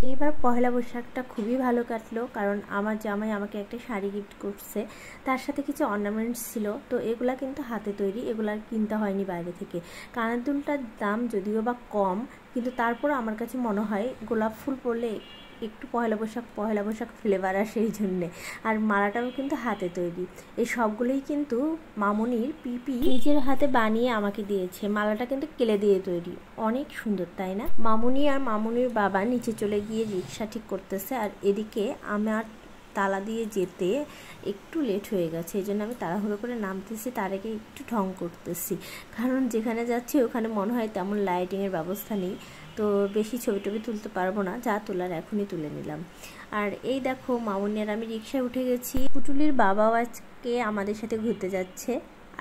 এইবার পহেলা বৈশাখটা খুবই ভালো কাটলো, কারণ আমার জামাই আমাকে একটা শাড়ি গিফট করছে, তার সাথে কিছু অর্নামেন্টস ছিল। তো এগুলা কিন্তু হাতে তৈরি, এগুলা কিনতে হয়নি বাইরে থেকে। কানের দুলটার দাম যদিও বা কম, কিন্তু তারপর আমার কাছে মনে হয় গোলাপ ফুল পরলে একটু পহেলা বৈশাখ ফ্লেভার আসে এই জন্যে। আর মালাটাও কিন্তু হাতে তৈরি। এই সবগুলোই কিন্তু মামনির পিপি নিজের হাতে বানিয়ে আমাকে দিয়েছে। মালাটা কিন্তু কেলে দিয়ে তৈরি, অনেক সুন্দর, তাই না? মামনি আর মামনির বাবা নিচে চলে গিয়ে রিক্সা ঠিক করতেছে, আর এদিকে আমার তালা দিয়ে যেতে একটু লেট হয়ে গেছে, এই জন্য আমি তাড়াহুড়ো করে নামতেছি, তার আগে একটু ঢং করতেছি, কারণ যেখানে যাচ্ছি ওখানে মনে হয় তেমন লাইটিংয়ের ব্যবস্থা নেই, তো বেশি ছবি টবি তুলতে পারবো না, যা তোলার এখনই তুলে নিলাম। আর এই দেখো মামনি আর আমি রিক্সায় উঠে গেছি। পুটুলির বাবাও আজকে আমাদের সাথে ঘুরতে যাচ্ছে,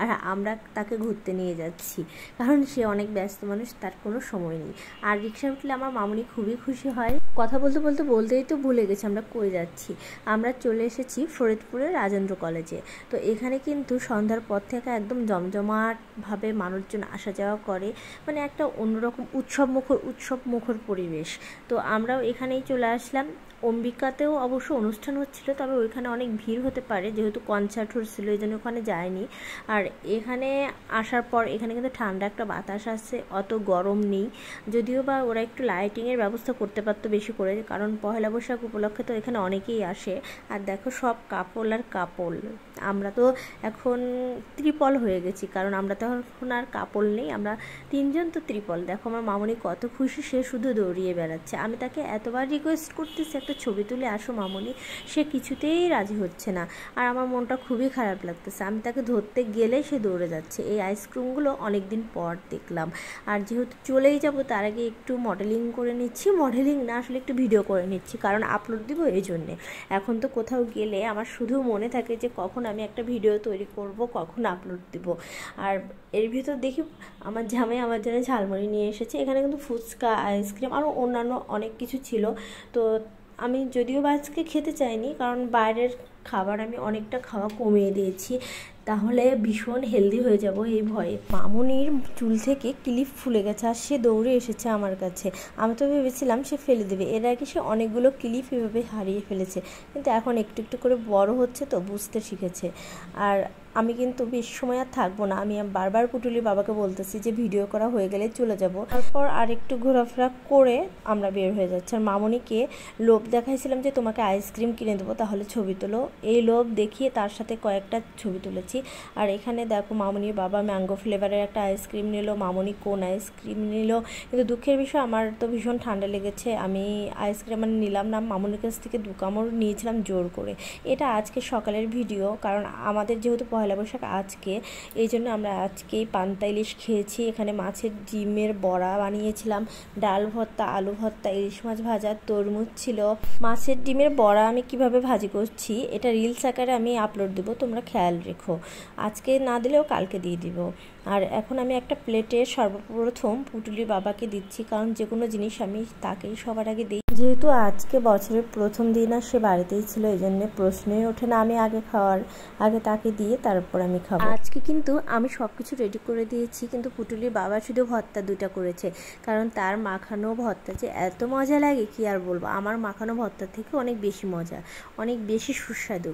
আর আমরা তাকে ঘুরতে নিয়ে যাচ্ছি, কারণ সে অনেক ব্যস্ত মানুষ, তার কোনো সময় নেই। আর রিক্সায় উঠলে আমার মামনি খুবই খুশি হয়। কথা বলতে বলতে বলতেই তো ভুলে গেছি আমরা কই যাচ্ছি। আমরা চলে এসেছি ফরিদপুরের রাজেন্দ্র কলেজে। তো এখানে কিন্তু সন্ধ্যার পর থেকে একদম জমজমাটভাবে মানুষজন আসা যাওয়া করে, মানে একটা অন্যরকম উৎসব মুখর পরিবেশ। তো আমরাও এখানেই চলে আসলাম। অম্বিকাতেও অবশ্য অনুষ্ঠান হচ্ছিল, তবে ওইখানে অনেক ভিড় হতে পারে, যেহেতু কনসার্ট হচ্ছিল এই জন্য ওখানে যায়নি। আর এখানে আসার পর এখানে কিন্তু ঠান্ডা একটা বাতাস আসছে, অত গরম নেই, যদিও বা ওরা একটু লাইটিংয়ের ব্যবস্থা করতে পারতো বেশি করে, কারণ পহেলা বৈশাখ উপলক্ষে তো এখানে অনেকেই আসে। আর দেখো সব কাপড় আর কাপড়, আমরা তো এখন ত্রিপল হয়ে গেছি, কারণ আমরা তো এখন আর কাপড় নেই, আমরা তিনজন তো ত্রিপল। দেখো আমার মামনি কত খুশি, সে শুধু দৌড়িয়ে বেড়াচ্ছে। আমি তাকে এতবার রিকোয়েস্ট করতেছি একটা ছবি তুলে আসো মামনি, সে কিছুতেই রাজি হচ্ছে না। আর আমার মনটা খুবই খারাপ লাগতেছে, আমি তাকে ধরতে গেলে সে দৌড়ে যাচ্ছে। এই আইসক্রিমগুলো অনেক দিন পর দেখলাম, আর যেহেতু চলেই যাব তার আগে একটু মডেলিং করে নিচ্ছি, মডেলিং না আসলে একটু ভিডিও করে নিচ্ছি, কারণ আপলোড দিব এই জন্যে। এখন তো কোথাও গেলে আমার শুধু মনে থাকে যে কখন আমি একটা ভিডিও তৈরি করব, কখন আপলোড দিব। আর এর ভিতর দেখি আমার জামাই আমার জন্য ঝালমুড়ি নিয়ে এসেছে। এখানে কিন্তু ফুচকা, আইসক্রিম আরও অন্যান্য অনেক কিছু ছিল। তো আমি যদিও বা আজকে খেতে চাইনি, কারণ বাইরের খাবার আমি অনেকটা খাওয়া কমিয়ে দিয়েছি, তাহলে ভীষণ হেলদি হয়ে যাব এই ভয়ে। মামুনির চুল থেকে ক্লিপ ফুলে গেছে, আর সে দৌড়ে এসেছে আমার কাছে। আমি তো ভেবেছিলাম সে ফেলে দেবে, এর আগে সে অনেকগুলো ক্লিপ এভাবে হারিয়ে ফেলেছে, কিন্তু এখন একটু একটু করে বড় হচ্ছে তো বুঝতে শিখেছে। আর আমি কিন্তু বেশি সময় আর থাকবো না, আমি বারবার পুটুলির বাবাকে বলতেছি যে ভিডিও করা হয়ে গেলে চলে যাব। তারপর আর একটু ঘোরাফেরা করে আমরা বের হয়ে যাচ্ছি। আর মামনিকে লোভ দেখাইছিলাম যে তোমাকে আইসক্রিম কিনে দেবো, তাহলে ছবি তোলো, এই লোভ দেখিয়ে তার সাথে কয়েকটা ছবি তুলেছি। আর এখানে দেখো মামনির বাবা ম্যাঙ্গো ফ্লেভারের একটা আইসক্রিম নিল, মামনি কোন আইসক্রিম নিল, কিন্তু দুঃখের বিষয় আমার তো ভীষণ ঠান্ডা লেগেছে, আমি আইসক্রিম নিলাম না। মামনির কাছ থেকে 2 কামড় নিয়েছিলাম জোর করে। এটা আজকে সকালের ভিডিও, কারণ আমাদের যেহেতু পয়লা বৈশাখ আজকে, এই জন্য আমরা আজকেই পান্তা ইলিশ খেয়েছি। এখানে মাছের ডিমের বড়া বানিয়েছিলাম, ডাল ভর্তা, আলু ভর্তা, ইলিশ মাছ ভাজা, তরমুজ ছিল। মাছের ডিমের বড়া আমি কিভাবে ভাজি করছি এটা রিলস আকারে আমি আপলোড দেবো, তোমরা খেয়াল রেখো, আজকে না দিলেও কালকে দিয়ে দিব। আর এখন আমি একটা প্লেটে সর্বপ্রথম পুটুলির বাবাকে দিচ্ছি, কারণ যে কোনো জিনিস আমি তাকেই সবার আগে দিই, যেহেতু আজকে বছরের প্রথম দিন আর সে বাড়িতেই ছিল, এই জন্য প্রশ্নই ওঠে না আমি আগে খাওয়ার, আগে তাকে দিয়ে তারপর আমি খাবো। আজকে কিন্তু আমি সব কিছু রেডি করে দিয়েছি, কিন্তু পুটুলির বাবা শুধু ভর্তা 2টা করেছে, কারণ তার মাখানো ভর্তা যে এত মজা লাগে কি আর বলবো, আমার মাখানো ভর্তার থেকে অনেক বেশি মজা, অনেক বেশি সুস্বাদু।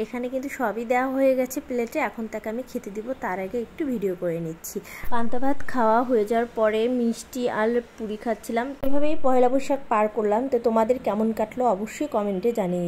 এখানে কিন্তু সবই দেওয়া হয়ে গেছে প্লেটে, এখন তাকে আমি খেতে দিব, তার আগে একটু ভিডিও করে নিচ্ছি। পান্তা ভাত খাওয়া হয়ে যাওয়ার পরে মিষ্টি আর পুরি খাচ্ছিলাম। এভাবেই পয়লা বৈশাখ পার করলাম। তো তোমাদের কেমন কাটলো অবশ্যই কমেন্টে জানিয়ে।